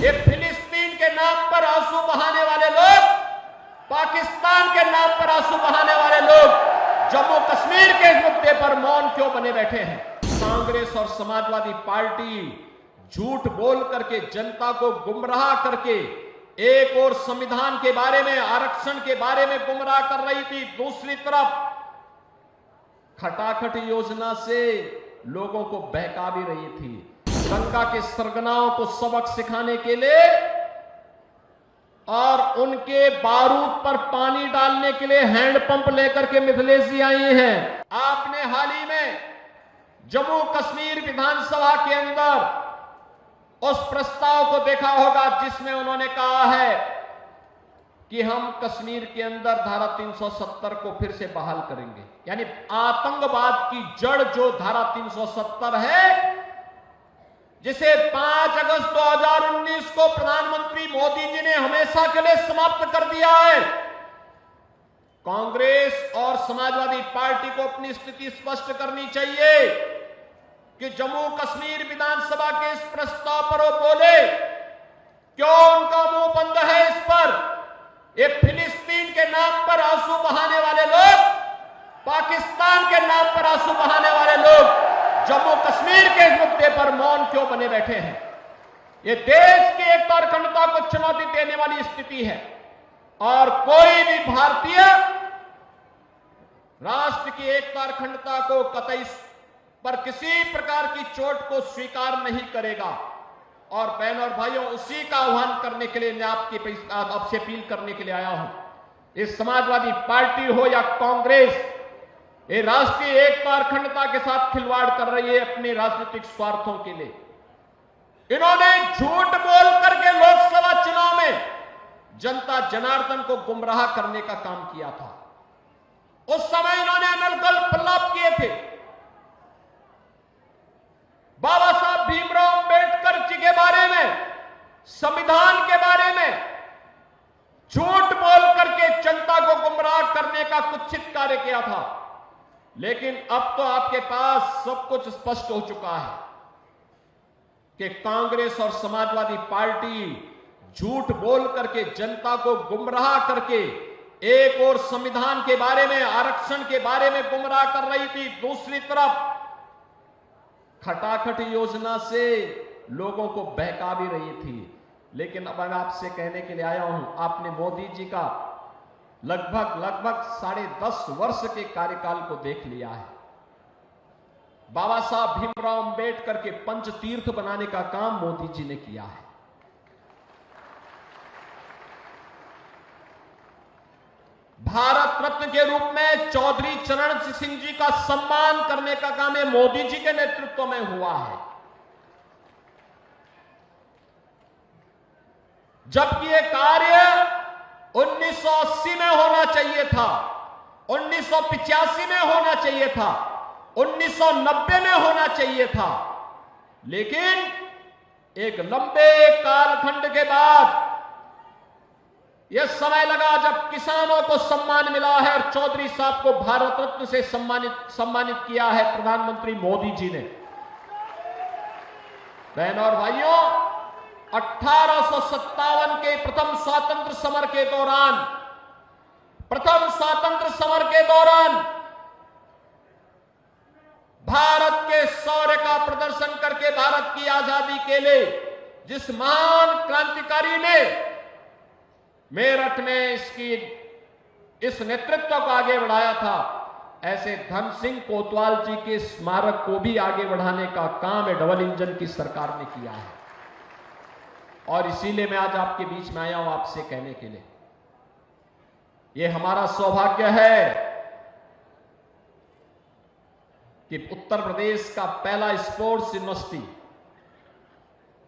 ये फिलिस्तीन के नाम पर आंसू बहाने वाले लोग, पाकिस्तान के नाम पर आंसू बहाने वाले लोग जम्मू कश्मीर के मुद्दे पर मौन क्यों बने बैठे हैं? कांग्रेस और समाजवादी पार्टी झूठ बोल करके जनता को गुमराह करके एक और संविधान के बारे में, आरक्षण के बारे में गुमराह कर रही थी, दूसरी तरफ खटाखट योजना से लोगों को बहका भी रही थी। गंगा के सरगनाओं को सबक सिखाने के लिए और उनके बारूद पर पानी डालने के लिए हैंडपंप लेकर के मिथिलेश जी आए हैं। आपने हाल ही में जम्मू कश्मीर विधानसभा के अंदर उस प्रस्ताव को देखा होगा जिसमें उन्होंने कहा है कि हम कश्मीर के अंदर धारा 370 को फिर से बहाल करेंगे। यानी आतंकवाद की जड़ जो धारा 370 है, जिसे 5 अगस्त 2019 को प्रधानमंत्री मोदी जी ने हमेशा के लिए समाप्त कर दिया है। कांग्रेस और समाजवादी पार्टी को अपनी स्थिति स्पष्ट करनी चाहिए कि जम्मू कश्मीर विधानसभा के इस प्रस्ताव पर वो बोले, क्यों उनका मुंह बंद है इस पर? ये फिलिस्तीन के नाम पर आंसू बहाने वाले लोग, पाकिस्तान के नाम पर आंसू बहाने वाले लोग जम्मू कश्मीर के मुद्दे पर मौन क्यों बने बैठे हैं? ये देश की एकता और अखंडता को चुनौती देने वाली स्थिति है और कोई भी भारतीय राष्ट्र की एकता और अखंडता को कतई पर किसी प्रकार की चोट को स्वीकार नहीं करेगा। और बहनों और भाइयों, उसी का आह्वान करने के लिए मैं आपसे अपील करने के लिए आया हूं। इस समाजवादी पार्टी हो या कांग्रेस, ये राष्ट्रीय एकता और अखंडता के साथ खिलवाड़ कर रही है अपने राजनीतिक स्वार्थों के लिए। इन्होंने झूठ बोल करके लोकसभा चुनाव में जनता जनार्दन को गुमराह करने का काम किया था। उस समय इन्होंने अनर्गल प्रलाप किए थे। बाबा साहब भीमराव अंबेडकर जी के बारे में, संविधान के बारे में झूठ बोल करके जनता को गुमराह करने का कुत्सित कार्य किया था। लेकिन अब तो आपके पास सब कुछ स्पष्ट हो चुका है कि कांग्रेस और समाजवादी पार्टी झूठ बोल करके जनता को गुमराह करके एक और संविधान के बारे में, आरक्षण के बारे में गुमराह कर रही थी, दूसरी तरफ खटाखट योजना से लोगों को बहका भी रही थी। लेकिन अब मैं आपसे कहने के लिए आया हूं, आपने मोदी जी का लगभग 10.5 वर्ष के कार्यकाल को देख लिया है। बाबा साहब भीमराव अंबेडकर के पंचतीर्थ बनाने का काम मोदी जी ने किया है। भारत रत्न के रूप में चौधरी चरण सिंह जी का सम्मान करने का काम है मोदी जी के नेतृत्व में हुआ है। जबकि यह कार्य 1980 में होना चाहिए था, 1985 में होना चाहिए था, 1990 में होना चाहिए था, लेकिन एक लंबे कालखंड के बाद यह समय लगा जब किसानों को सम्मान मिला है और चौधरी साहब को भारत रत्न से सम्मानित किया है प्रधानमंत्री मोदी जी ने। बहनों और भाइयों, 1857 के प्रथम स्वातंत्र समर के दौरान भारत के शौर्य का प्रदर्शन करके भारत की आजादी के लिए जिस महान क्रांतिकारी ने मेरठ में इस नेतृत्व को आगे बढ़ाया था, ऐसे धन सिंह कोतवाल जी के स्मारक को भी आगे बढ़ाने का काम है डबल इंजन की सरकार ने किया है। और इसीलिए मैं आज आपके बीच में आया हूं आपसे कहने के लिए, यह हमारा सौभाग्य है कि उत्तर प्रदेश का पहला स्पोर्ट्स यूनिवर्सिटी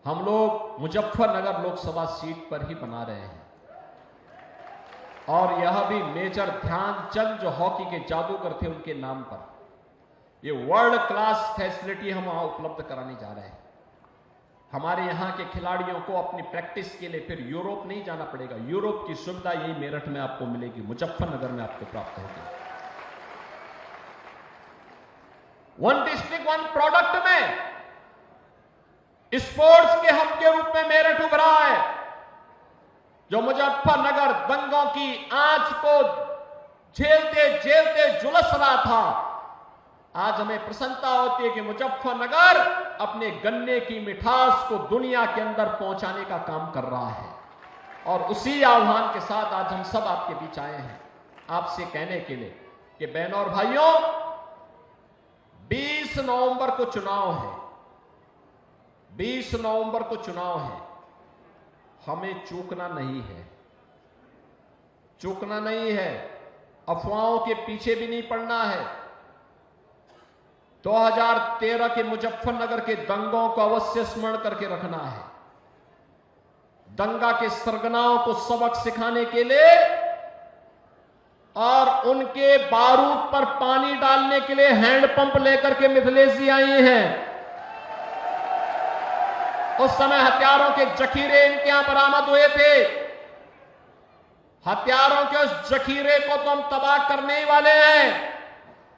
हम लोग मुजफ्फरनगर लोकसभा सीट पर ही बना रहे हैं। और यह भी मेजर ध्यानचंद जो हॉकी के जादूगर थे उनके नाम पर यह वर्ल्ड क्लास फैसिलिटी हम वहां उपलब्ध कराने जा रहे हैं। हमारे यहां के खिलाड़ियों को अपनी प्रैक्टिस के लिए फिर यूरोप नहीं जाना पड़ेगा। यूरोप की सुविधा यही मेरठ में आपको मिलेगी, मुजफ्फरनगर में आपको प्राप्त होगी। वन डिस्ट्रिक्ट वन प्रोडक्ट में स्पोर्ट्स के हब के रूप में मेरठ उभरा है, जो मुजफ्फरनगर दंगों की आंच को झेलते झेलते झुलस रहा था। आज हमें प्रसन्नता होती है कि मुजफ्फरनगर अपने गन्ने की मिठास को दुनिया के अंदर पहुंचाने का काम कर रहा है। और उसी आह्वान के साथ आज हम सब आपके बीच आए हैं, आपसे कहने के लिए कि बहनों और भाइयों, 20 नवंबर को चुनाव है, 20 नवंबर को चुनाव है। हमें चूकना नहीं है, चूकना नहीं है, अफवाहों के पीछे भी नहीं पड़ना है। 2013 के मुजफ्फरनगर के दंगों को अवश्य स्मरण करके रखना है। दंगा के सरगनाओं को सबक सिखाने के लिए और उनके बारूद पर पानी डालने के लिए हैंडपंप लेकर के मिथिलेश जी आई हैं। उस समय हथियारों के जखीरे इनके यहां बरामद हुए थे। हथियारों के उस जखीरे को तो हम तबाह करने ही वाले हैं,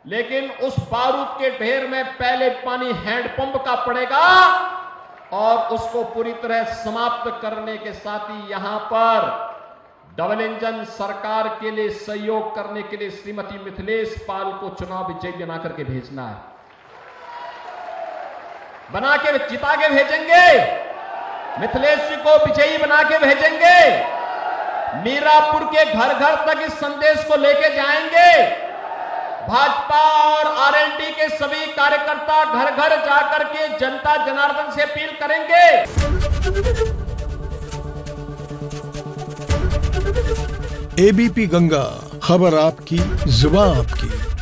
लेकिन उस बारूद के ढेर में पहले पानी हैंडपंप का पड़ेगा और उसको पूरी तरह समाप्त करने के साथ ही यहां पर डबल इंजन सरकार के लिए सहयोग करने के लिए श्रीमती मिथिलेश पाल को चुनाव विजयी बना करके भेजना है। बना के जिता के भेजेंगे, मिथिलेश जी को विजयी बना के भेजेंगे। मीरापुर के घर घर तक इस संदेश को लेके जाएंगे। भाजपा और आरएलडी के सभी कार्यकर्ता घर घर जाकर के जनता जनार्दन से अपील करेंगे। एबीपी गंगा, खबर आपकी, जुबान आपकी।